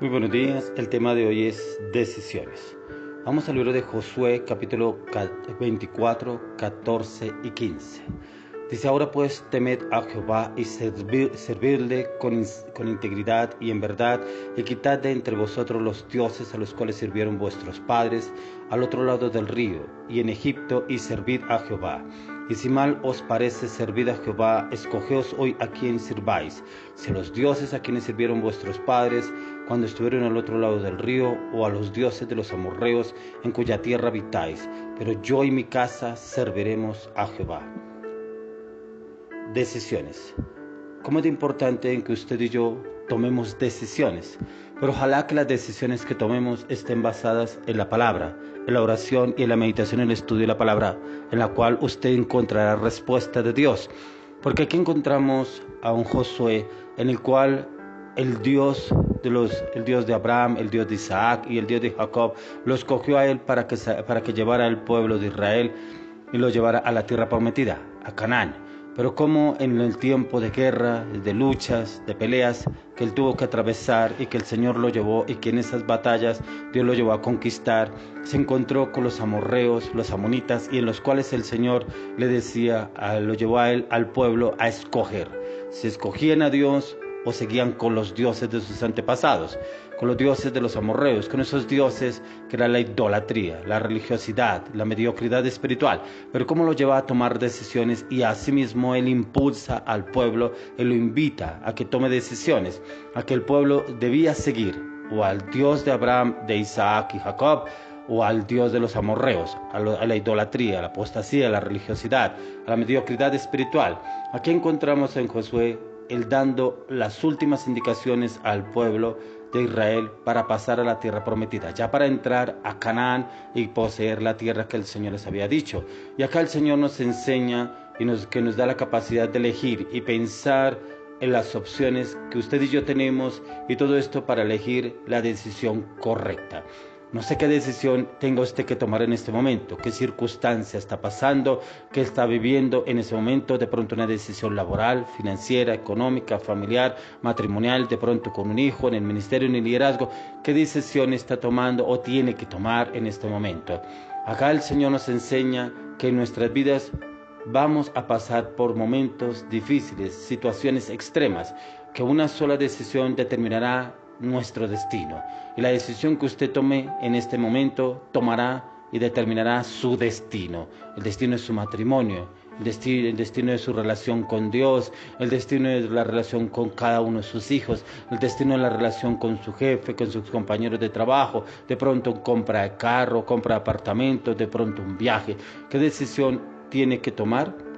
Muy buenos días, el tema de hoy es decisiones. Vamos al libro de Josué, capítulo 24, 14 y 15. Dice: ahora pues temed a Jehová y servirle con integridad y en verdad, y quitad de entre vosotros los dioses a los cuales sirvieron vuestros padres al otro lado del río y en Egipto, y servid a Jehová. Y si mal os parece servir a Jehová, escogeos hoy a quién sirváis, si a los dioses a quienes sirvieron vuestros padres cuando estuvieron al otro lado del río, o a los dioses de los amorreos en cuya tierra habitáis, pero yo y mi casa serviremos a Jehová. Decisiones. ¿Cómo es importante en que usted y yo tomemos decisiones? Pero ojalá que las decisiones que tomemos estén basadas en la palabra, en la oración y en la meditación, en el estudio de la palabra, en la cual usted encontrará respuesta de Dios. Porque aquí encontramos a un Josué en el cual el Dios de Abraham, el Dios de Isaac y el Dios de Jacob lo escogió a él para que llevara al pueblo de Israel y lo llevara a la tierra prometida, a Canaán. Pero como en el tiempo de guerra, de luchas, de peleas que él tuvo que atravesar y que el Señor lo llevó, y que en esas batallas Dios lo llevó a conquistar, se encontró con los amorreos, los amonitas, y en los cuales el Señor le decía, lo llevó a él, al pueblo, a escoger. Si escogían a Dios o seguían con los dioses de sus antepasados, con los dioses de los amorreos, con esos dioses que era la idolatría, la religiosidad, la mediocridad espiritual. Pero cómo lo lleva a tomar decisiones, y asimismo él impulsa al pueblo, él lo invita a que tome decisiones, a que el pueblo debía seguir o al Dios de Abraham, de Isaac y Jacob, o al Dios de los amorreos, a la idolatría, a la apostasía, a la religiosidad, a la mediocridad espiritual. Aquí encontramos en Josué él dando las últimas indicaciones al pueblo de Israel para pasar a la tierra prometida, ya para entrar a Canaán y poseer la tierra que el Señor les había dicho. Y acá el Señor nos enseña que nos da la capacidad de elegir y pensar en las opciones que usted y yo tenemos, y todo esto para elegir la decisión correcta. No sé qué decisión tenga usted que tomar en este momento, qué circunstancia está pasando, qué está viviendo en ese momento. De pronto una decisión laboral, financiera, económica, familiar, matrimonial, de pronto con un hijo, en el ministerio, en el liderazgo. ¿Qué decisión está tomando o tiene que tomar en este momento? Acá el Señor nos enseña que en nuestras vidas vamos a pasar por momentos difíciles, situaciones extremas, que una sola decisión determinará nuestro destino, y la decisión que usted tome en este momento tomará y determinará su destino. El destino de su matrimonio, el destino de su relación con Dios, el destino de la relación con cada uno de sus hijos, el destino de la relación con su jefe, con sus compañeros de trabajo, de pronto compra de carro, compra de apartamento, de pronto un viaje. ¿Qué decisión tiene que tomar?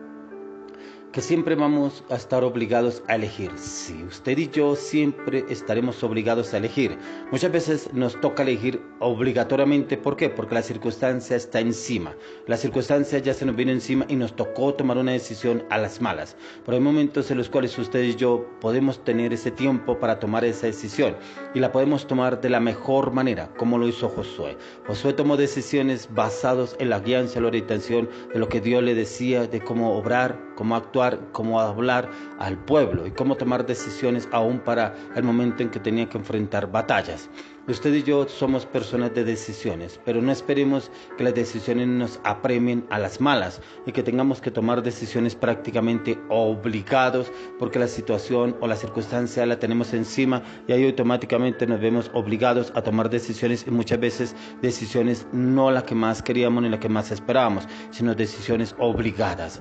Que siempre vamos a estar obligados a elegir. Sí, usted y yo siempre estaremos obligados a elegir. Muchas veces nos toca elegir obligatoriamente. ¿Por qué? Porque la circunstancia está encima. La circunstancia ya se nos vino encima y nos tocó tomar una decisión a las malas. Pero hay momentos en los cuales usted y yo podemos tener ese tiempo para tomar esa decisión, y la podemos tomar de la mejor manera, como lo hizo Josué. Josué tomó decisiones basadas en la guianza, la orientación de lo que Dios le decía, de cómo obrar, cómo actuar, cómo hablar al pueblo y cómo tomar decisiones aún para el momento en que tenía que enfrentar batallas. Usted y yo somos personas de decisiones, pero no esperemos que las decisiones nos apremien a las malas y que tengamos que tomar decisiones prácticamente obligados porque la situación o la circunstancia la tenemos encima, y ahí automáticamente nos vemos obligados a tomar decisiones, y muchas veces decisiones no la que más queríamos ni la que más esperábamos, sino decisiones obligadas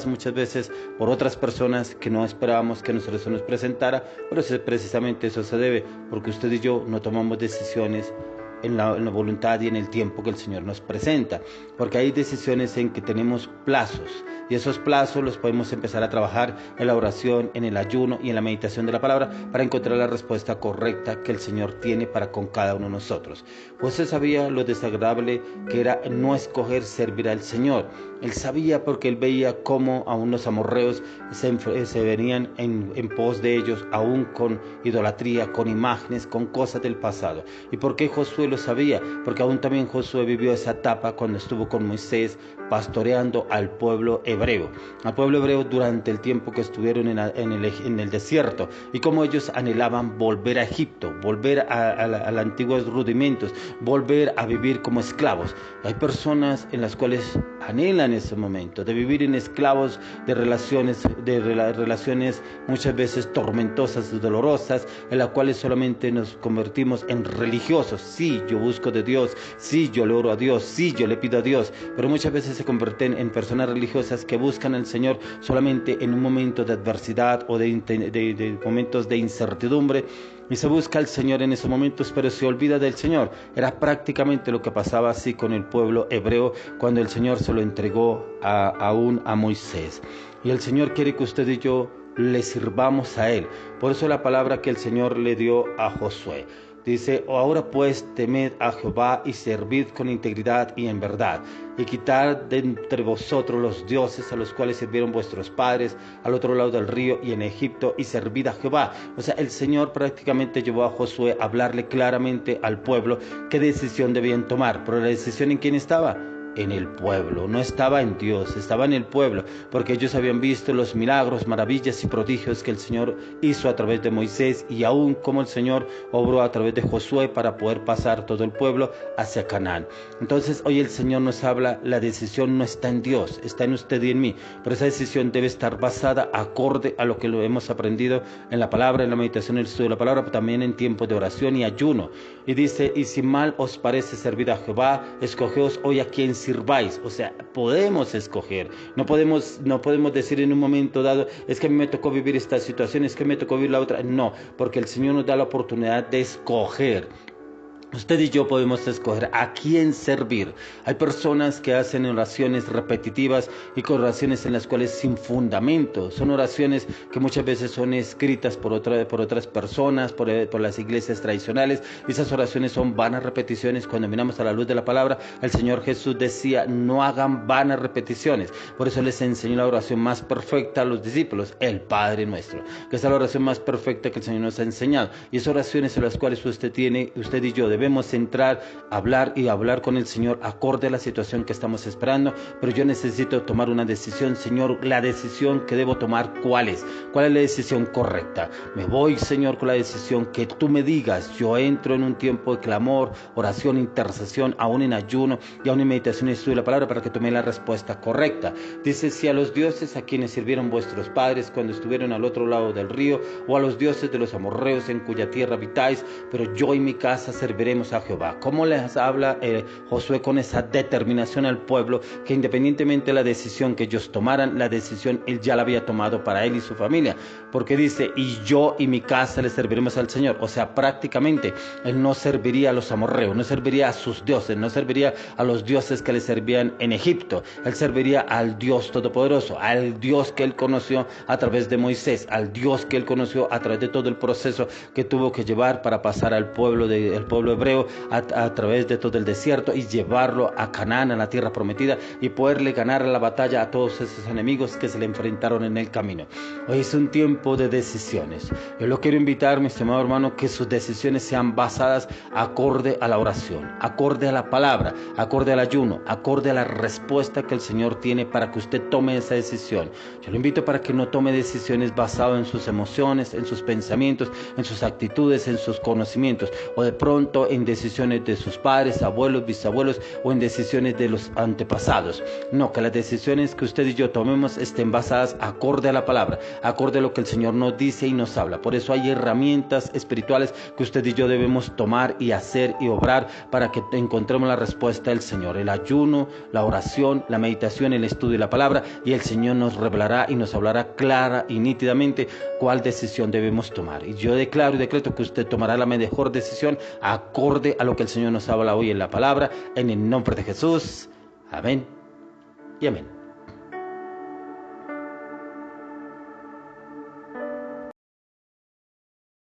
muchas veces por otras personas que no esperábamos que eso nos presentara. Pero precisamente eso se debe porque usted y yo no tomamos decisiones en la voluntad y en el tiempo que el Señor nos presenta, porque hay decisiones en que tenemos plazos, y esos plazos los podemos empezar a trabajar en la oración, en el ayuno y en la meditación de la palabra para encontrar la respuesta correcta que el Señor tiene para con cada uno de nosotros. José sabía lo desagradable que era no escoger servir al Señor. Él sabía, porque él veía cómo aún los amorreos se venían en pos de ellos, aún con idolatría, con imágenes, con cosas del pasado. ¿Y por qué Josué lo sabía, porque aún también Josué vivió esa etapa cuando estuvo con Moisés pastoreando al pueblo hebreo durante el tiempo que estuvieron en el desierto, y como ellos anhelaban volver a Egipto, volver a los antiguos rudimentos, volver a vivir como esclavos. Hay personas en las cuales anhelan ese momento de vivir en esclavos de relaciones muchas veces tormentosas y dolorosas, en las cuales solamente nos convertimos en religiosos. Sí, yo busco de Dios, sí, yo le oro a Dios, sí, yo le pido a Dios, pero muchas veces se convierten en personas religiosas que buscan al Señor solamente en un momento de adversidad o de momentos de incertidumbre, y se busca al Señor en esos momentos, pero se olvida del Señor. Era prácticamente lo que pasaba así con el pueblo hebreo cuando el Señor se lo entregó a Moisés. Y el Señor quiere que usted y yo le sirvamos a Él. Por eso la palabra que el Señor le dio a Josué. Dice: ahora pues temed a Jehová y servid con integridad y en verdad, y quitad de entre vosotros los dioses a los cuales sirvieron vuestros padres al otro lado del río y en Egipto, y servid a Jehová. O sea, el Señor prácticamente llevó a Josué a hablarle claramente al pueblo qué decisión debían tomar. Pero la decisión, ¿en quién estaba? En el pueblo, no estaba en Dios, estaba en el pueblo, porque ellos habían visto los milagros, maravillas y prodigios que el Señor hizo a través de Moisés, y aún como el Señor obró a través de Josué para poder pasar todo el pueblo hacia Canaán. Entonces hoy el Señor nos habla: la decisión no está en Dios, está en usted y en mí, pero esa decisión debe estar basada acorde a lo que lo hemos aprendido en la palabra, en la meditación, en el estudio de la palabra, pero también en tiempos de oración y ayuno. Y dice: y si mal os parece servir a Jehová, escogeos hoy a quien sirváis. O sea, podemos escoger, no podemos decir en un momento dado: es que a mí me tocó vivir esta situación, es que me tocó vivir la otra. No, porque el Señor nos da la oportunidad de escoger. Usted y yo podemos escoger a quién servir. Hay personas que hacen oraciones repetitivas y con oraciones en las cuales sin fundamento. Son oraciones que muchas veces son escritas por otras personas, por las iglesias tradicionales. Esas oraciones son vanas repeticiones. Cuando miramos a la luz de la palabra, el Señor Jesús decía: no hagan vanas repeticiones. Por eso les enseñó la oración más perfecta a los discípulos, el Padre Nuestro, que es la oración más perfecta que el Señor nos ha enseñado. Y esas oraciones en las cuales usted y yo debemos entrar, hablar con el Señor acorde a la situación que estamos esperando. Pero yo necesito tomar una decisión. Señor, la decisión que debo tomar, ¿cuál es? ¿Cuál es la decisión correcta? Me voy, Señor, con la decisión que tú me digas. Yo entro en un tiempo de clamor, oración, intercesión, aún en ayuno y aún en meditación y estudio de la palabra, para que tome la respuesta correcta. Dice: si a los dioses a quienes sirvieron vuestros padres cuando estuvieron al otro lado del río, o a los dioses de los amorreos en cuya tierra habitáis, pero yo y mi casa serviremos a Jehová. ¿Cómo les habla Josué con esa determinación al pueblo? Que independientemente de la decisión que ellos tomaran, la decisión él ya la había tomado para él y su familia, porque dice: y yo y mi casa le serviremos al Señor. O sea, prácticamente él no serviría a los amorreos, no serviría a sus dioses, no serviría a los dioses que le servían en Egipto. Él serviría al Dios Todopoderoso, al Dios que él conoció a través de Moisés, al Dios que él conoció a través de todo el proceso que tuvo que llevar para pasar al pueblo hebreo a través de todo el desierto y llevarlo a Canaán, a la tierra prometida, y poderle ganar la batalla a todos esos enemigos que se le enfrentaron en el camino. Hoy es un tiempo de decisiones. Yo lo quiero invitar, mi estimado hermano, que sus decisiones sean basadas acorde a la oración, acorde a la palabra, acorde al ayuno, acorde a la respuesta que el Señor tiene para que usted tome esa decisión. Yo lo invito para que no tome decisiones basadas en sus emociones, en sus pensamientos, en sus actitudes, en sus conocimientos, o de pronto en decisiones de sus padres, abuelos, bisabuelos, o en decisiones de los antepasados. No, que las decisiones que usted y yo tomemos estén basadas acorde a la palabra, acorde a lo que el Señor nos dice y nos habla. Por eso hay herramientas espirituales que usted y yo debemos tomar y hacer y obrar para que encontremos la respuesta del Señor: el ayuno, la oración, la meditación, el estudio de la palabra, y el Señor nos revelará y nos hablará clara y nítidamente cuál decisión debemos tomar. Y yo declaro y decreto que usted tomará la mejor decisión acorde a lo que el Señor nos habla hoy en la palabra, en el nombre de Jesús. Amén y amén.